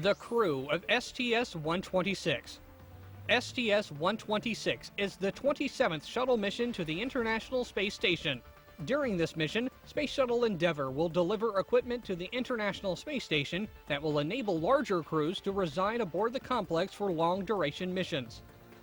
The crew of STS-126. STS-126 is the 27th shuttle mission to the International Space Station. During this mission, Space Shuttle Endeavour will deliver equipment to the International Space Station that will enable larger crews to reside aboard the complex for long-duration missions.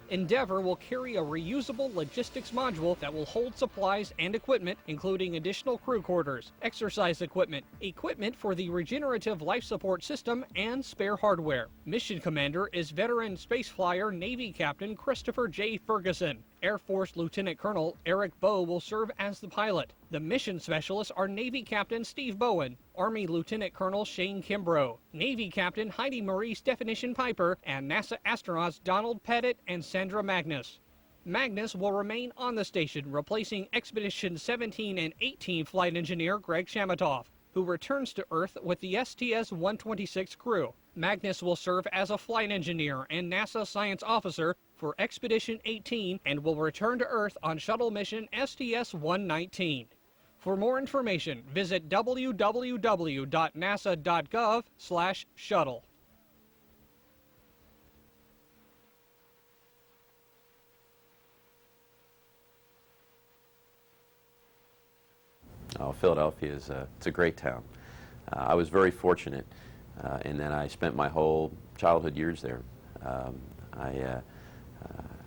Endeavour will carry a reusable logistics module that will hold supplies and equipment, including additional crew quarters, exercise equipment, equipment for the regenerative life support system, and spare hardware. Mission commander is veteran spaceflyer Navy Captain Christopher J. Ferguson. Air Force Lieutenant Colonel Eric Bowe will serve as the pilot. The mission specialists are Navy Captain Steve Bowen, Army Lieutenant Colonel Shane Kimbrough, Navy Captain Heidi Marie Stephanician Piper, and NASA astronauts Donald Pettit and Sandra Magnus. Magnus will remain on the station, replacing Expedition 17 and 18 flight engineer Greg Chamatoff, who returns to Earth with the STS-126 crew. Magnus will serve as a flight engineer and NASA science officer for Expedition 18 and will return to Earth on shuttle mission STS-119. For more information, visit www.nasa.gov/shuttle. Oh, Philadelphia is it's a great town. I was very fortunate in that I spent my whole childhood years there. I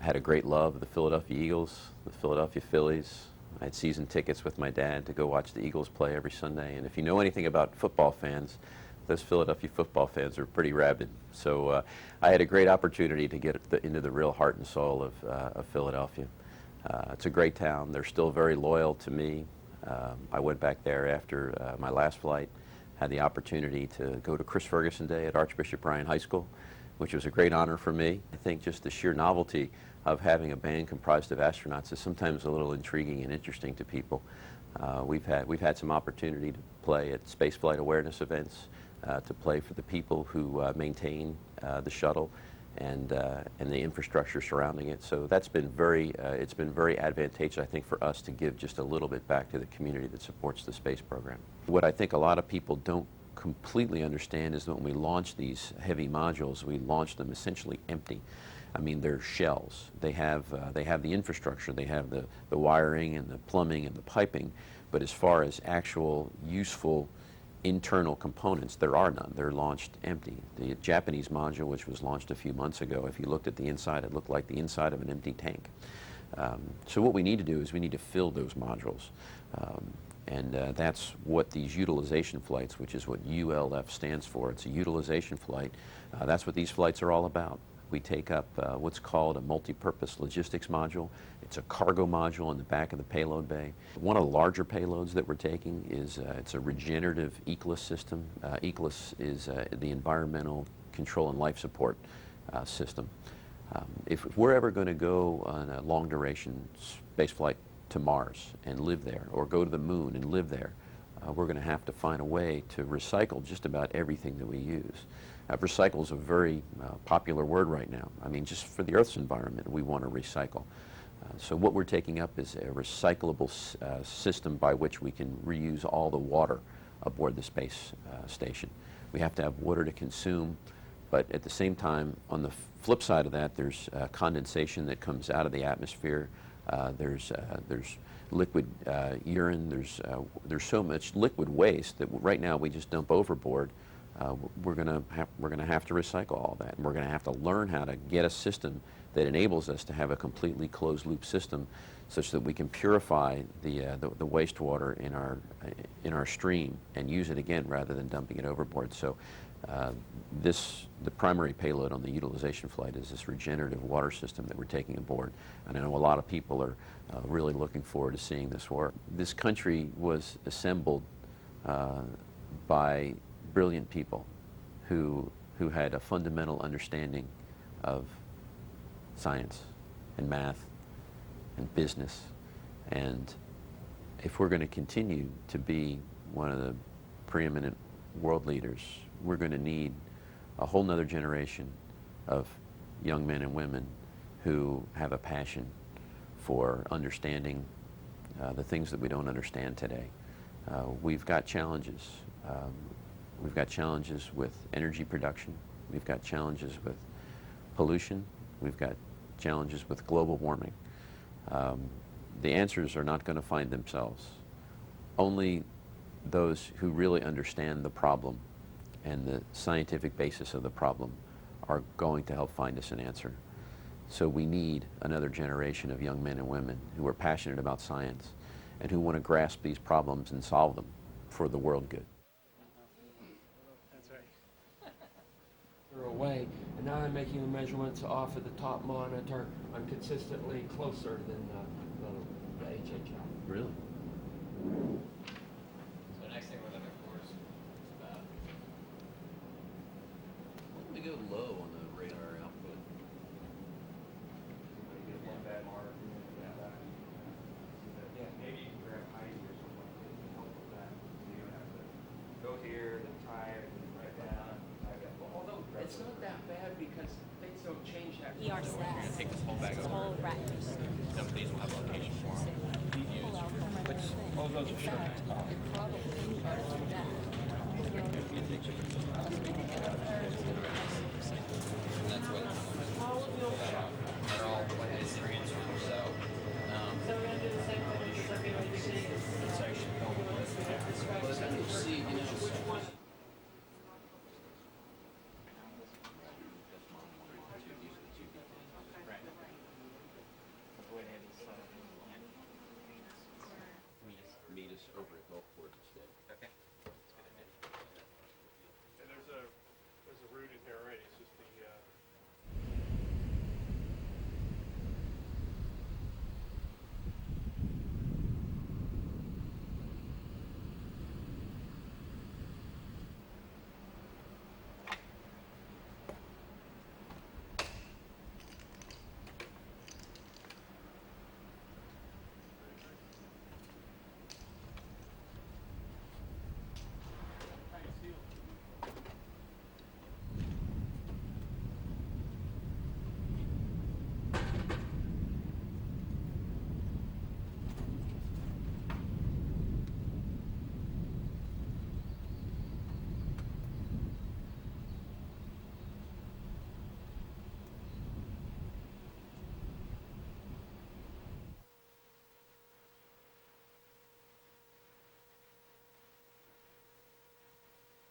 had a great love of the Philadelphia Eagles, the Philadelphia Phillies. I had season tickets with my dad to go watch the Eagles play every Sunday. And if you know anything about football fans, those Philadelphia football fans are pretty rabid. So I had a great opportunity to get into the real heart and soul of Philadelphia. It's a great town. They're still very loyal to me. I went back there after my last flight, had the opportunity to go to Chris Ferguson Day at Archbishop Bryan High School, which was a great honor for me. I think just the sheer novelty of having a band comprised of astronauts is sometimes a little intriguing and interesting to people. We've had some opportunity to play at spaceflight awareness events, to play for the people who maintain the shuttle and the infrastructure surrounding it. So that's been it's been very advantageous, I think, for us to give just a little bit back to the community that supports the space program. What I think a lot of people don't completely understand is that when we launch these heavy modules, we launch them essentially empty. I mean, they're shells. They have the infrastructure, they have the wiring and the plumbing and the piping, but as far as actual useful internal components, there are none. They're launched empty. The Japanese module, which was launched a few months ago, if you looked at the inside, it looked like the inside of an empty tank. So what we need to do is we need to fill those modules. And that's what these utilization flights, which is what ULF stands for. It's a utilization flight. That's what these flights are all about. We take up what's called a multi-purpose logistics module. It's a cargo module in the back of the payload bay. One of the larger payloads that we're taking is it's a regenerative ECLSS system. ECLSS is the Environmental Control and Life Support system. If we're ever going to go on a long-duration space flight to Mars and live there, or go to the moon and live there, we're going to have to find a way to recycle just about everything that we use. Recycle is a very popular word right now. I mean, just for the Earth's environment, we want to recycle. So what we're taking up is a recyclable system by which we can reuse all the water aboard the space station. We have to have water to consume, but at the same time, on the flip side of that, there's condensation that comes out of the atmosphere. There's liquid urine. There's so much liquid waste that right now we just dump overboard. We're going to have to recycle all that, and we're going to have to learn how to get a system that enables us to have a completely closed-loop system, such that we can purify the wastewater in our stream and use it again rather than dumping it overboard. So the primary payload on the utilization flight is this regenerative water system that we're taking aboard, and I know a lot of people are really looking forward to seeing this work. This country was assembled by brilliant people who had a fundamental understanding of science and math and business. And if we're going to continue to be one of the preeminent world leaders, we're going to need a whole nother generation of young men and women who have a passion for understanding the things that we don't understand today. We've got challenges. We've got challenges with energy production. We've got challenges with pollution. We've got challenges with global warming. The answers are not going to find themselves. Only those who really understand the problem and the scientific basis of the problem are going to help find us an answer. So we need another generation of young men and women who are passionate about science and who want to grasp these problems and solve them for the world good. That's right. They're away, and now I'm making the measurements off of the top monitor. I'm consistently closer than the HHL. Really? So next thing we're looking for is Why don't we go low on the radar output? Yeah, maybe you can grab height or something to help with that. So you don't have to go here, then try it, and right down, try that. Although it's not that bad because things don't change that ER much. says take this whole bag the over. whole rack. Some of these will have location for them. Pull out from right there. All those are In sure. fact, it probably needs to do that. That's what they're all like this transfer. So So we're gonna do the same thing as the WAC. it's actually well, it's kind of see, you know. Meet us over at Gulfport instead. Okay. And there's a route in here already, it's just the,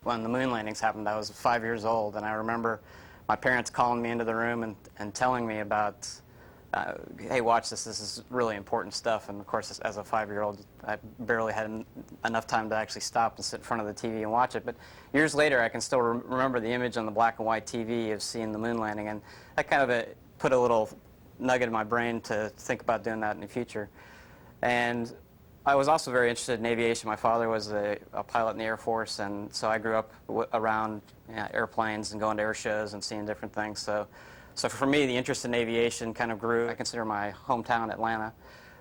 When the moon landings happened, I was 5 years old, and I remember my parents calling me into the room and telling me about, hey, watch this is really important stuff. And of course, as a 5-year-old, I barely had enough time to actually stop and sit in front of the TV and watch it. But years later, I can still remember the image on the black and white TV of seeing the moon landing, and that kind of put a little nugget in my brain to think about doing that in the future. And I was also very interested in aviation. My father was a pilot in the Air Force, and so I grew up around airplanes and going to air shows and seeing different things. So for me, the interest in aviation kind of grew. I consider my hometown Atlanta.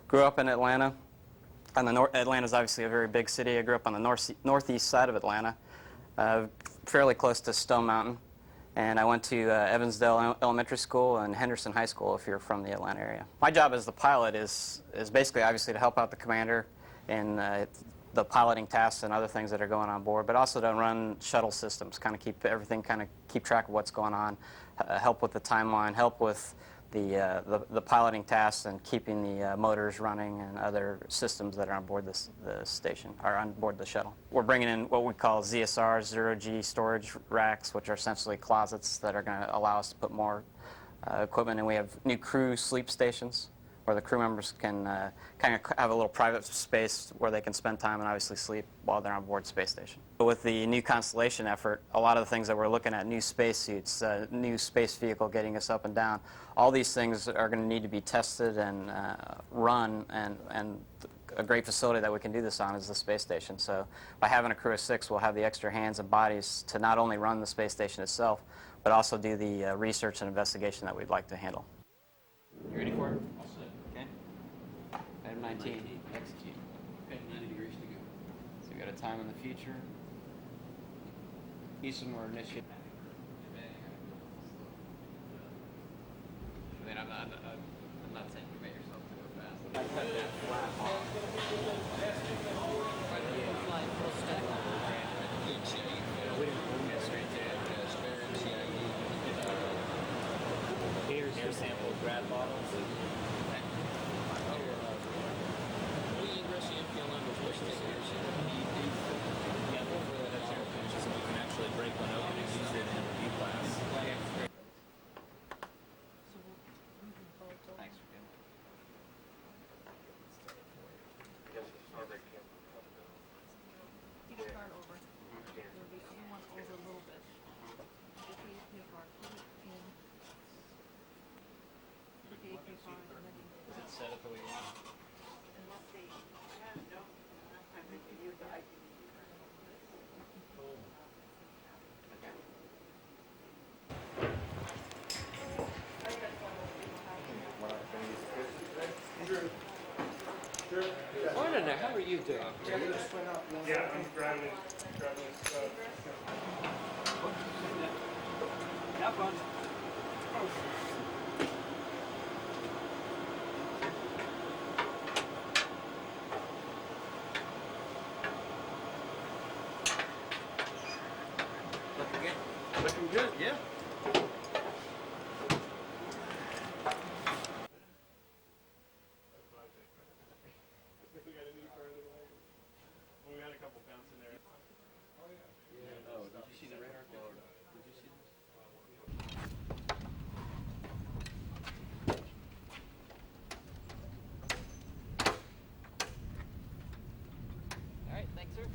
Grew up in Atlanta. Atlanta's obviously a very big city. I grew up on the northeast side of Atlanta, fairly close to Stone Mountain. And I went to Evansdale Elementary School and Henderson High School if you're from the Atlanta area. My job as the pilot is basically obviously to help out the commander in the piloting tasks and other things that are going on board, but also to run shuttle systems, kind of keep track of what's going on, help with the timeline, help with the piloting tasks and keeping the motors running and other systems that are on board the station, or on board the shuttle. We're bringing in what we call ZSRs, zero-G storage racks, which are essentially closets that are going to allow us to put more equipment. And we have new crew sleep stations where the crew members can kind of have a little private space where they can spend time and obviously sleep while they're on board the space station. With the new Constellation effort, a lot of the things that we're looking at, new spacesuits, new space vehicle getting us up and down, all these things are going to need to be tested and run, and a great facility that we can do this on is the space station. So by having a crew of 6, we'll have the extra hands and bodies to not only run the space station itself, but also do the research and investigation that we'd like to handle. You ready for it? All set. Okay. Item 19. Execute. Okay, 90 degrees to go. So we got a time in the future. Houston, we're initiating. I mean, I'm not saying you make yourself too fast. you doing? Yeah, I'm grabbing stuff. Have fun. Looking good. Looking good, yeah. We had a couple pounds in there. Oh, did you see the radar code? Did you see this? All right, thanks, sir.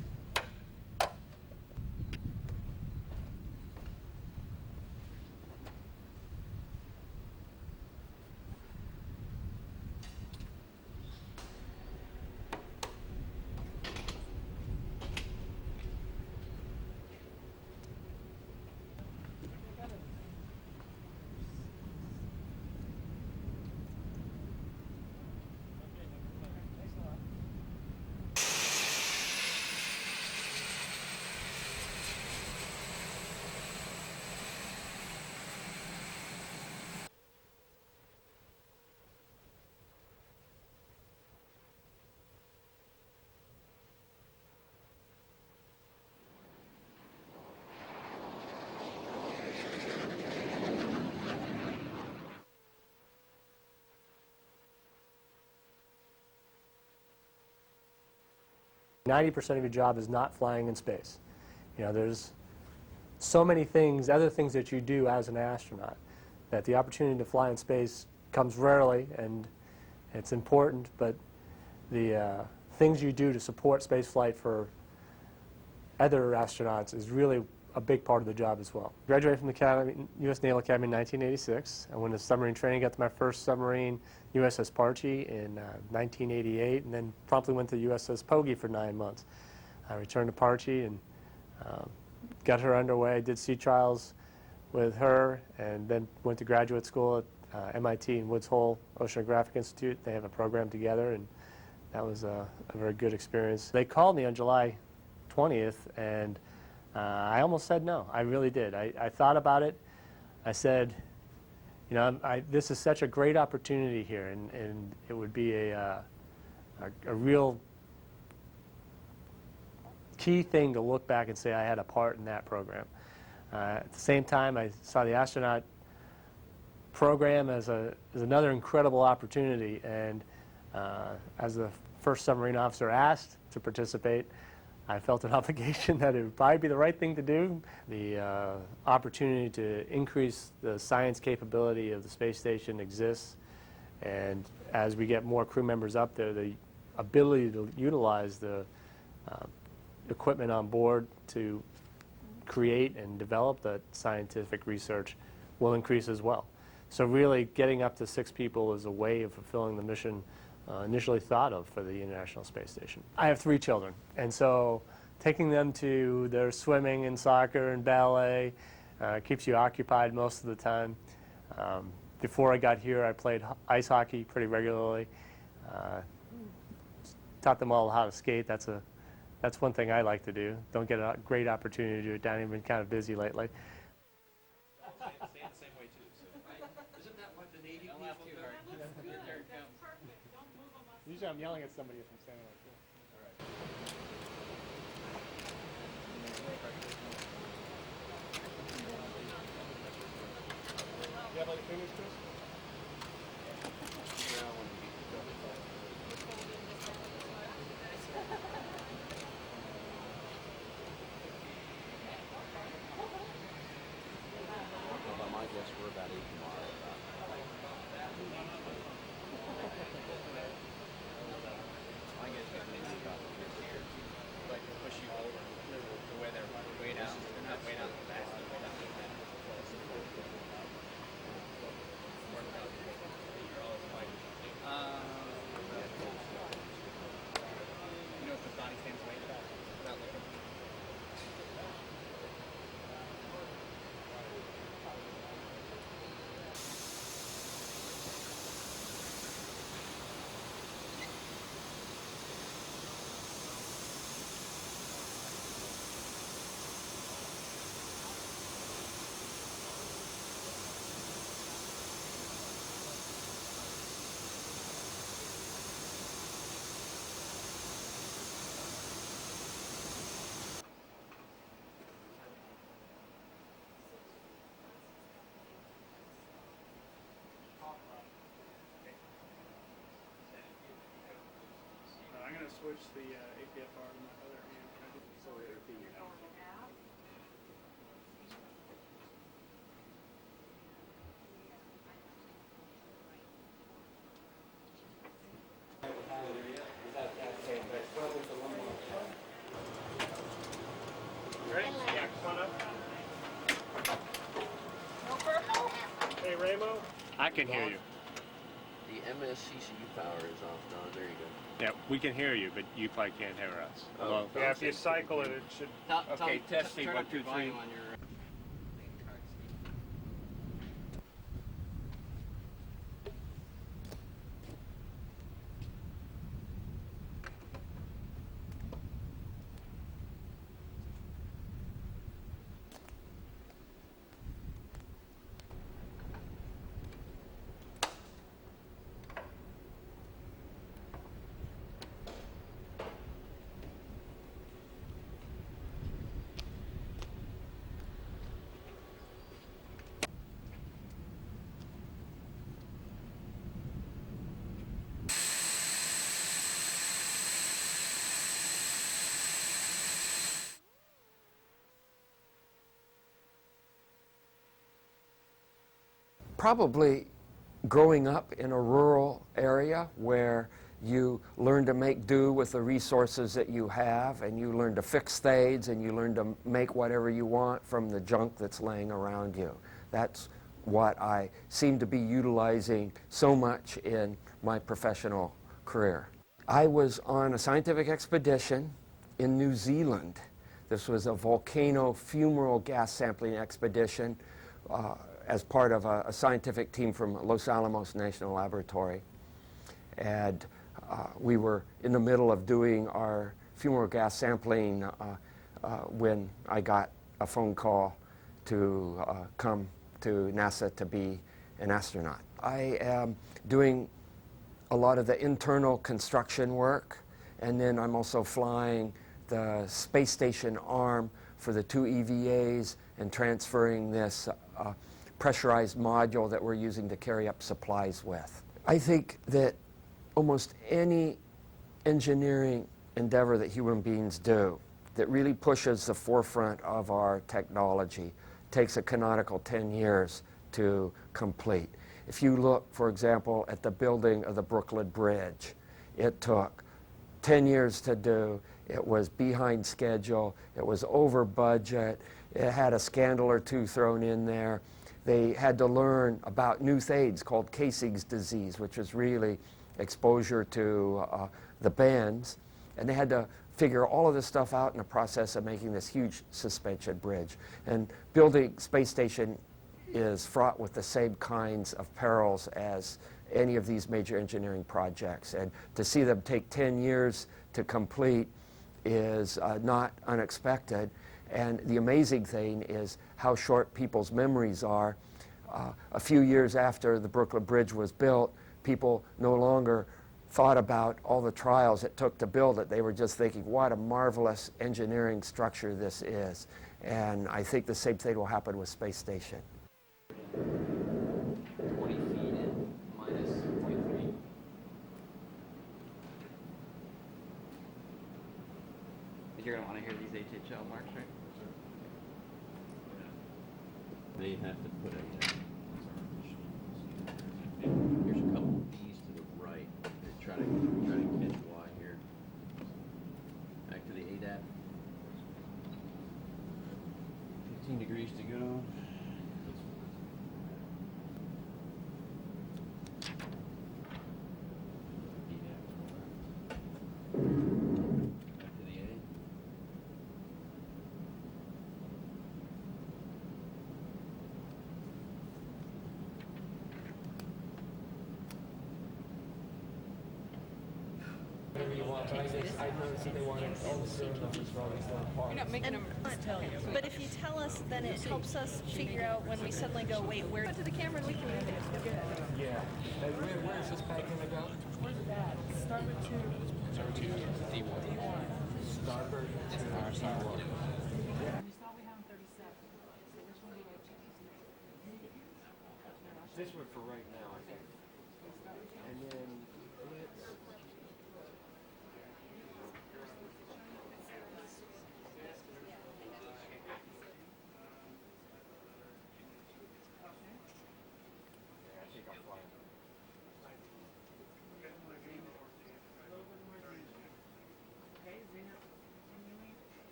90% of your job is not flying in space. You know, there's so many things, other things that you do as an astronaut, that the opportunity to fly in space comes rarely, and it's important, but the things you do to support space flight for other astronauts is really a big part of the job as well. Graduated from the Academy, U.S. Naval Academy in 1986. I went to submarine training, got to my first submarine, USS Parche, in 1988, and then promptly went to USS Pogie for 9 months. I returned to Parche and got her underway, did sea trials with her, and then went to graduate school at MIT in Woods Hole Oceanographic Institute. They have a program together, and that was a very good experience. They called me on July 20th, and I almost said no. I really did. I thought about it. I said, you know, this is such a great opportunity here, and it would be a real key thing to look back and say I had a part in that program. At the same time, I saw the astronaut program as another incredible opportunity, and as the first submarine officer asked to participate, I felt an obligation that it would probably be the right thing to do. The opportunity to increase the science capability of the space station exists, and as we get more crew members up there, the ability to utilize the equipment on board to create and develop the scientific research will increase as well. So really getting up to 6 people is a way of fulfilling the mission initially thought of for the International Space Station. I have 3 children, and so taking them to their swimming and soccer and ballet keeps you occupied most of the time. Before I got here, I played ice hockey pretty regularly. Taught them all how to skate. That's one thing I like to do. Don't get a great opportunity to do it down here. I've been kind of busy lately. Usually I'm yelling at somebody if I'm standing like this. All right. You have other fingers, Chris? By my guess, we're about 8 miles. I guess you have an easy problem here. Like to push you over the way they're way down. They're not way down the back, they're way down the back. You're always like switch the APFR to my other hand. So it would be ready? Yeah, come on up. Hey, Ramo. I can hear you. The MSCCU power is off, Don. There you go. Yeah, we can hear you, but you probably can't hear us. Oh, Yeah, if you cycle it, it should. Okay, testing, turn 1, up 2, your 3. volume on your Probably growing up in a rural area where you learn to make do with the resources that you have, and you learn to fix things, and you learn to make whatever you want from the junk that's laying around you. That's what I seem to be utilizing so much in my professional career. I was on a scientific expedition in New Zealand. This was a volcano fumarole gas sampling expedition as part of a scientific team from Los Alamos National Laboratory. And we were in the middle of doing our fumarole gas sampling when I got a phone call to come to NASA to be an astronaut. I am doing a lot of the internal construction work, and then I'm also flying the space station arm for the 2 EVAs and transferring this pressurized module that we're using to carry up supplies with. I think that almost any engineering endeavor that human beings do that really pushes the forefront of our technology takes a canonical 10 years to complete. If you look, for example, at the building of the Brooklyn Bridge, it took 10 years to do. It was behind schedule. It was over budget. It had a scandal or two thrown in there. They had to learn about new things called Casey's disease, which is really exposure to the bends. And they had to figure all of this stuff out in the process of making this huge suspension bridge. And building space station is fraught with the same kinds of perils as any of these major engineering projects. And to see them take 10 years to complete is not unexpected. And the amazing thing is how short people's memories are. A few years after the Brooklyn Bridge was built, people no longer thought about all the trials it took to build it. They were just thinking, what a marvelous engineering structure this is. And I think the same thing will happen with space station. 20 feet in minus 43. You're going to want to hear these HHL marks, right? They have to put a, here's a couple of B's to the right. They try to catch Y here. Back to the ADAP. 15 degrees to go. Back to the A. Whatever you want, but I noticed that they wanted all the serial numbers for all these little parts. You're not making them tell you. But if you tell us, then it helps us figure out when we suddenly go, wait, where to the camera and we can move it. Yeah. And where is this bag going to go? Where's that? Starboard 2. Starboard 2, D1. D1. Starboard to Starboard. You saw we have 37. So which one do you choose? this one for right now, I think. And then it's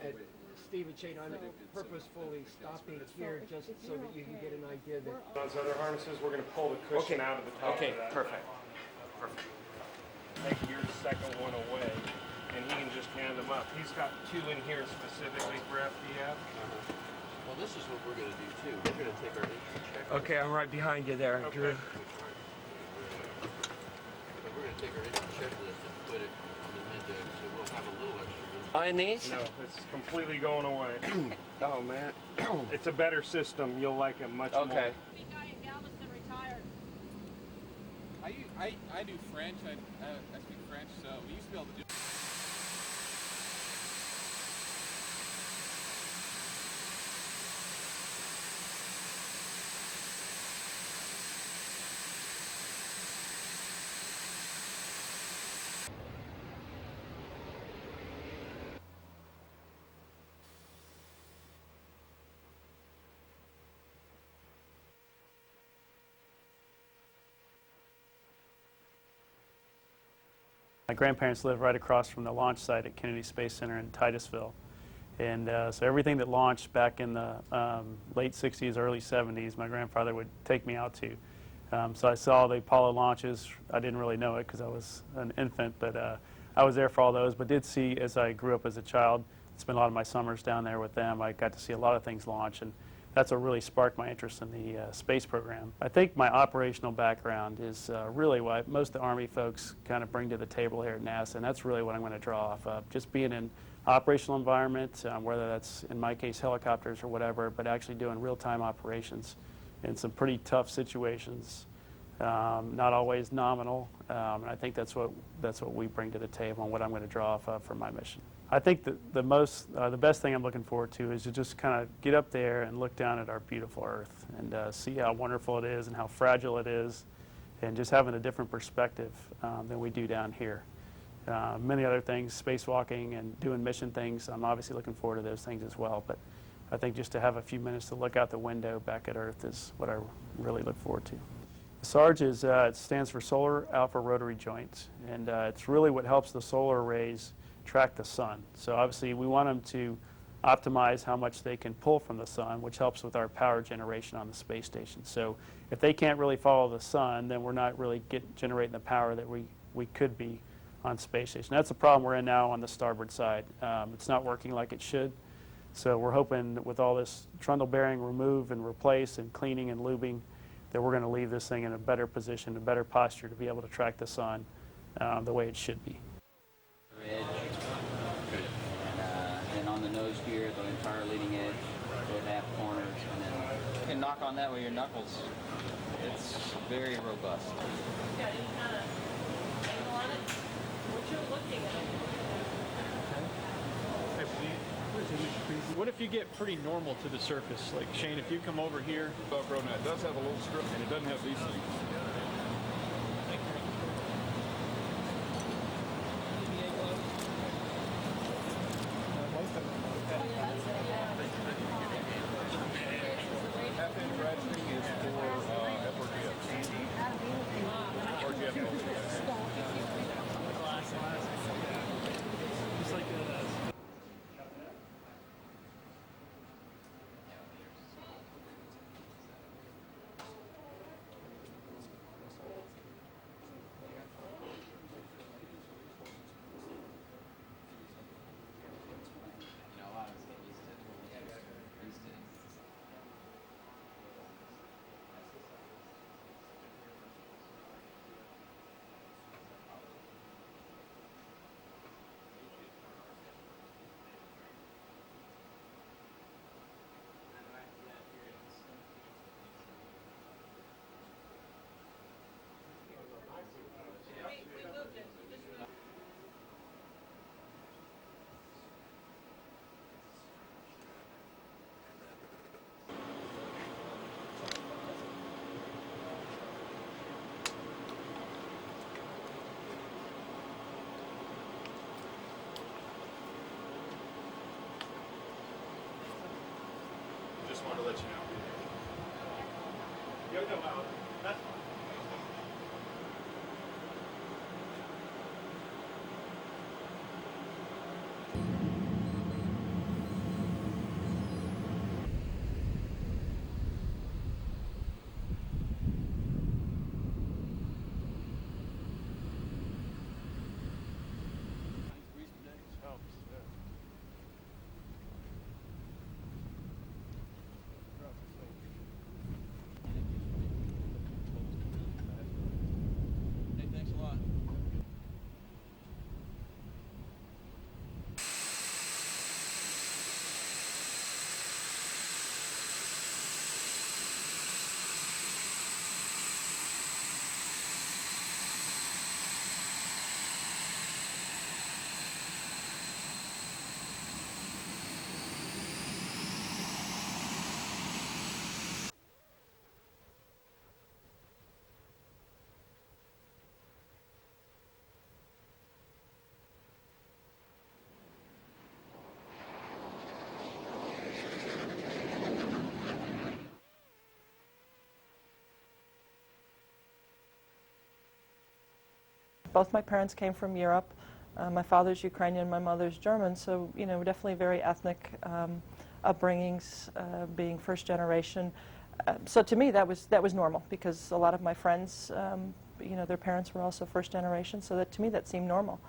And Steve and Shane, I'm purposefully stopping here just so that you can get an idea that... Those other harnesses, we're going to pull the cushion out of the top of that. Perfect. Perfect. Take your second one away, and he can just hand them up. He's got 2 in here specifically for FDF. Well, this is what we're going to do too. We're going to take our check. Okay, I'm right behind you there, Drew. We're going to take our checklist and put it on the mid deck, so we'll have a little extra. In these? No, it's completely going away. Oh, man. It's a better system. You'll like it much more. Okay. I do French. I speak French, so we used to be able to do. My grandparents lived right across from the launch site at Kennedy Space Center in Titusville. And so everything that launched back in the late 60s, early 70s, my grandfather would take me out to. So I saw the Apollo launches. I didn't really know it because I was an infant, but I was there for all those. But did see, as I grew up as a child, spent a lot of my summers down there with them. I got to see a lot of things launch, and that's what really sparked my interest in the space program. I think my operational background is really what most of the Army folks kind of bring to the table here at NASA, and that's really what I'm going to draw off of. Just being in operational environment, whether that's, in my case, helicopters or whatever, but actually doing real-time operations in some pretty tough situations, not always nominal, and I think that's what we bring to the table and what I'm going to draw off of for my mission. I think that the best thing I'm looking forward to is to just kind of get up there and look down at our beautiful Earth and see how wonderful it is and how fragile it is, and just having a different perspective than we do down here. Many other things, spacewalking and doing mission things, I'm obviously looking forward to those things as well, but I think just to have a few minutes to look out the window back at Earth is what I really look forward to. SARJ is, it stands for Solar Alpha Rotary Joint, and it's really what helps the solar arrays track the sun. So obviously we want them to optimize how much they can pull from the sun, which helps with our power generation on the space station. So if they can't really follow the sun, then we're not really generating the power that we could be on space station. That's the problem we're in now on the starboard side. It's not working like it should. So we're hoping with all this trundle bearing remove and replace and cleaning and lubing that we're going to leave this thing in a better position, a better posture to be able to track the sun the way it should be. Edge, and on the nose gear, the entire leading edge, both half corners, and then you can knock on that with your knuckles. It's very robust. Yeah, you kind of angle on it. What you're looking at. What if you get pretty normal to the surface? Like Shane, if you come over here, Velcro net does have a little strip, and it doesn't have these things. both my parents came from Europe. My father's Ukrainian, my mother's German, so we're definitely very ethnic upbringings, being first generation. So to me, that was normal because a lot of my friends, their parents were also first generation, so that to me that seemed normal.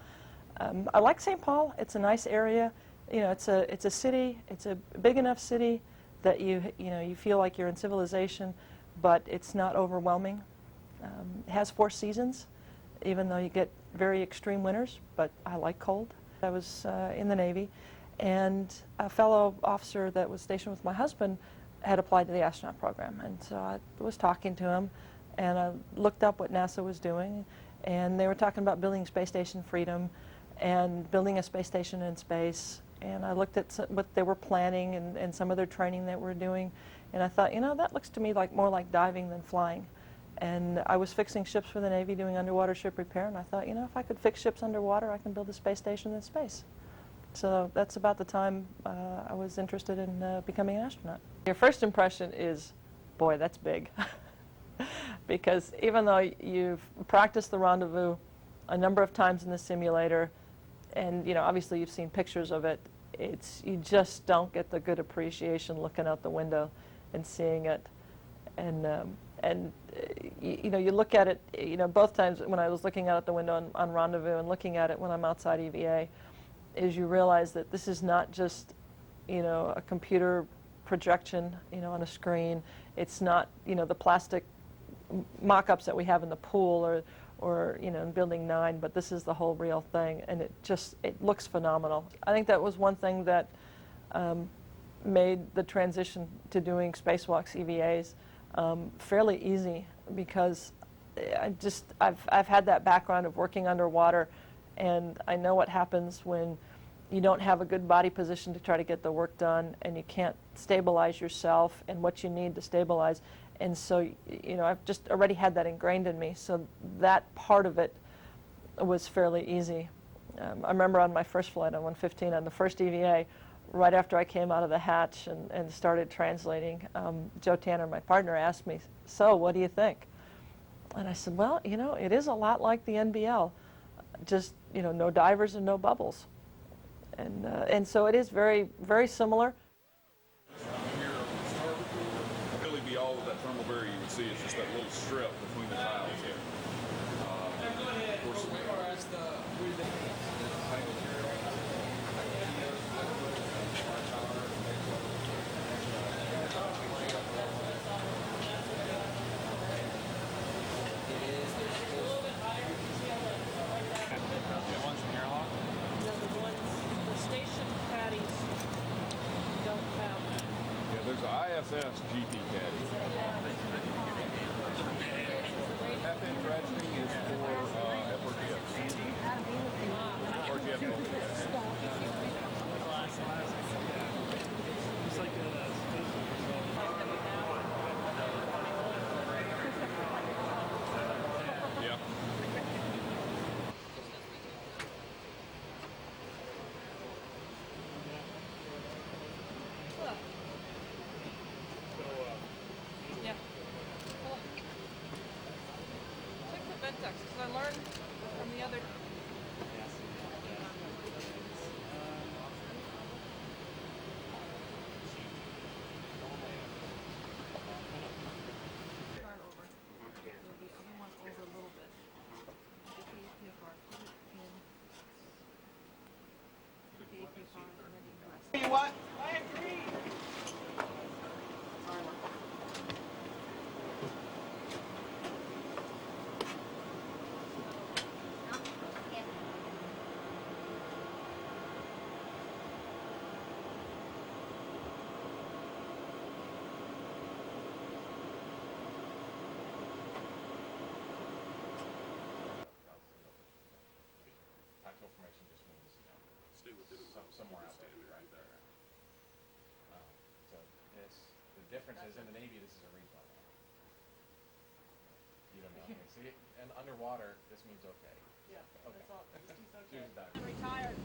I like St. Paul. It's a nice area. It's a city. It's a big enough city that you feel like you're in civilization, but it's not overwhelming. It has 4 seasons, even though you get very extreme winters, but I like cold. I was in the Navy, and a fellow officer that was stationed with my husband had applied to the astronaut program, and so I was talking to him, and I looked up what NASA was doing, and they were talking about building Space Station Freedom and building a space station in space, and I looked at what they were planning and some of their training that we're doing, and I thought, that looks to me like more like diving than flying. And I was fixing ships for the Navy, doing underwater ship repair, and I thought, if I could fix ships underwater, I can build a space station in space. So that's about the time I was interested in becoming an astronaut. Your first impression is, boy, that's big. Because even though you've practiced the rendezvous a number of times in the simulator, and obviously you've seen pictures of it, you just don't get the good appreciation looking out the window and seeing it. And you look at it, both times when I was looking out at the window on rendezvous and looking at it when I'm outside EVA, is you realize that this is not just, a computer projection, on a screen. It's not, the plastic mock-ups that we have in the pool or in Building 9, but this is the whole real thing, and it looks phenomenal. I think that was one thing that made the transition to doing spacewalks, EVAs, fairly easy, because I've had that background of working underwater, and I know what happens when you don't have a good body position to try to get the work done, and you can't stabilize yourself and what you need to stabilize. And so, I've just already had that ingrained in me, so that part of it was fairly easy. I remember on my first flight on 115, on the first EVA, right after I came out of the hatch and started translating, Joe Tanner, my partner, asked me, "So, what do you think?" And I said, "Well, it is a lot like the NBL, just, no divers and no bubbles." And so it is very, very similar. Really be all of that thermal barrier you would see. It's just that little strip between the tiles here. Of course, there's an ISS GT caddy. Half-inch ratcheting is for FRGF. Yeah. Yeah. Check the Ventex, because I learned from the other. What? I agree. Tactile formation just means, somewhere out there, right there. So the difference is in the Navy, this is a replay. You don't know. Okay, see, and underwater, this means okay. Yeah, okay. that's all. Students die. Retired.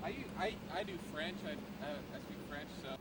I do French. I speak French, so.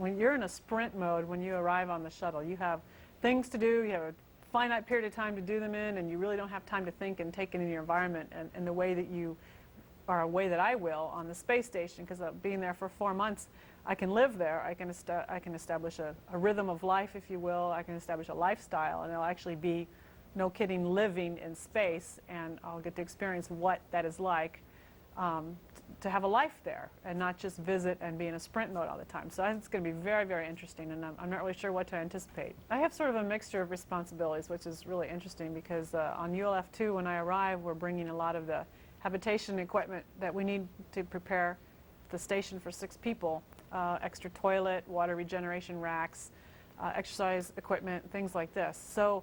when you're in a sprint mode when you arrive on the shuttle. You have things to do, you have a finite period of time to do them in, and you really don't have time to think and take it in your environment and the way that you are, a way that I will on the space station, because being there for 4 months, I can live there. I can establish a rhythm of life, if you will. I can establish a lifestyle, and it'll actually be, no kidding, living in space, and I'll get to experience what that is like to have a life there and not just visit and be in a sprint mode all the time. So I think it's going to be very, very interesting, and I'm not really sure what to anticipate. I have sort of a mixture of responsibilities, which is really interesting because on ULF-2, when I arrive, we're bringing a lot of the habitation equipment that we need to prepare the station for 6 people, extra toilet, water regeneration racks, exercise equipment, things like this. So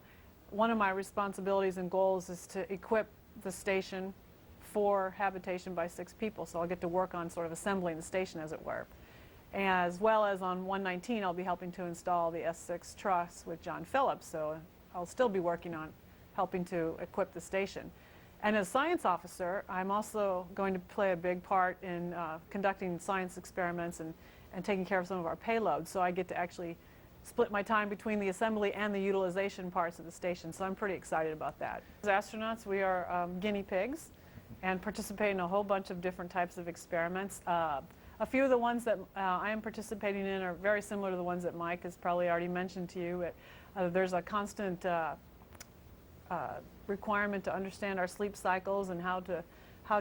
one of my responsibilities and goals is to equip the station for habitation by 6 people. So I'll get to work on sort of assembling the station, as it were. As well as on 119, I'll be helping to install the S6 truss with John Phillips. So I'll still be working on helping to equip the station. And as science officer, I'm also going to play a big part in conducting science experiments and taking care of some of our payloads. So I get to actually split my time between the assembly and the utilization parts of the station. So I'm pretty excited about that. As astronauts, we are guinea pigs and participate in a whole bunch of different types of experiments. A few of the ones that I am participating in are very similar to the ones that Mike has probably already mentioned to you. There's a constant requirement to understand our sleep cycles and how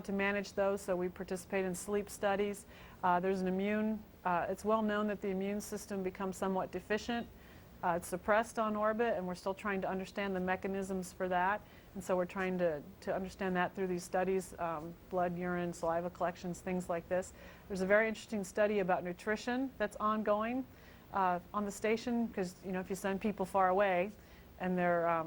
to manage those, so we participate in sleep studies. There's an immune, it's well known that the immune system becomes somewhat deficient. It's suppressed on orbit, and we're still trying to understand the mechanisms for that. And so we're trying to understand that through these studies, blood, urine, saliva collections, things like this. There's a very interesting study about nutrition that's ongoing on the station, because if you send people far away and they're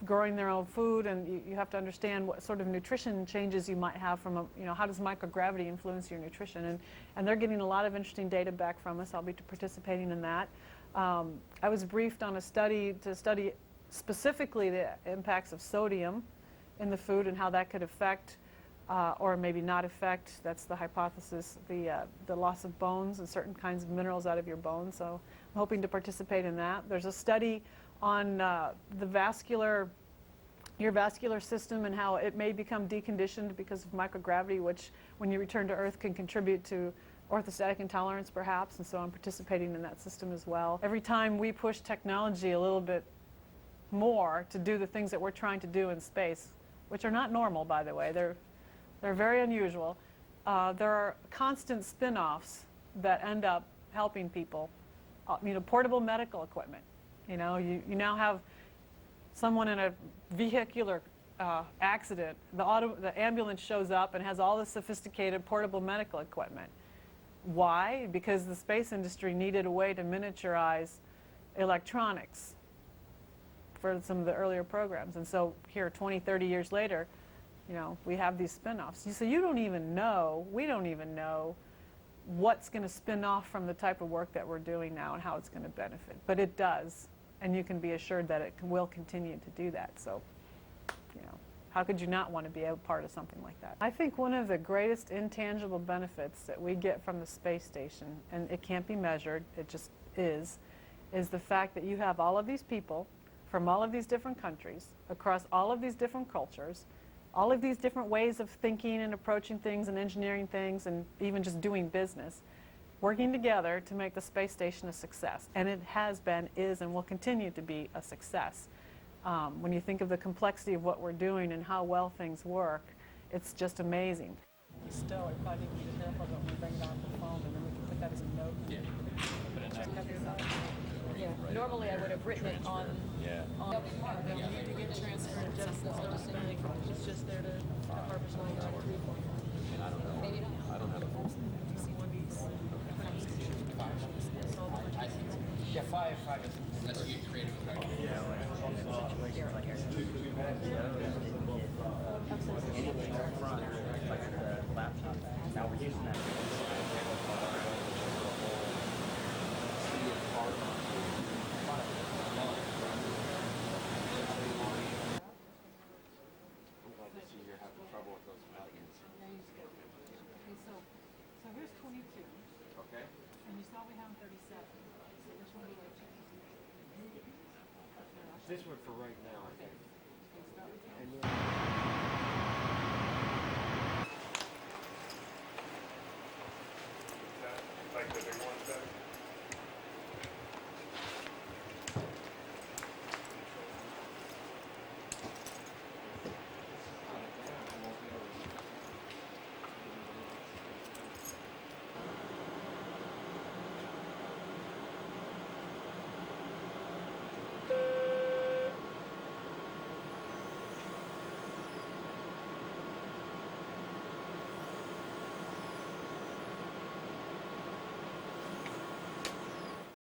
growing their own food, and you have to understand what sort of nutrition changes you might have from how does microgravity influence your nutrition, and they're getting a lot of interesting data back from us. I'll be participating in that. I was briefed on a study to study specifically the impacts of sodium in the food and how that could affect or maybe not affect, that's the hypothesis, the loss of bones and certain kinds of minerals out of your bones. So I'm hoping to participate in that. There's a study on your vascular system and how it may become deconditioned because of microgravity, which when you return to Earth can contribute to orthostatic intolerance perhaps, and so I'm participating in that system as well. Every time we push technology a little bit more to do the things that we're trying to do in space, which are not normal, by the way, they're very unusual, there are constant spin-offs that end up helping people. Portable medical equipment. You now have someone in a vehicular accident, the ambulance shows up and has all this sophisticated portable medical equipment. Why? Because the space industry needed a way to miniaturize electronics for some of the earlier programs. And so here, 20, 30 years later, we have these spin-offs. So we don't even know what's going to spin off from the type of work that we're doing now and how it's going to benefit. But it does. And you can be assured that it will continue to do that. So, how could you not want to be a part of something like that? I think one of the greatest intangible benefits that we get from the space station, and it can't be measured, it just is the fact that you have all of these people from all of these different countries, across all of these different cultures, all of these different ways of thinking and approaching things and engineering things and even just doing business, working together to make the space station a success. And it has been, is, and will continue to be a success. When you think of the complexity of what we're doing and how well things work, it's just amazing. Still, we probably need to be careful that we bring it off the phone, and then we can put that as a note. Yeah. Normally I would have written it on. Yeah. They'll need to get transferred. It's just there to purposely. Maybe not. I don't have a phone. Yeah, five is. Unless you get creative with that. Now we're using that. You're having trouble with those plugins. So here's 22. Okay. And you saw we have 37. So which one would you choose? This one for right now, I think. And then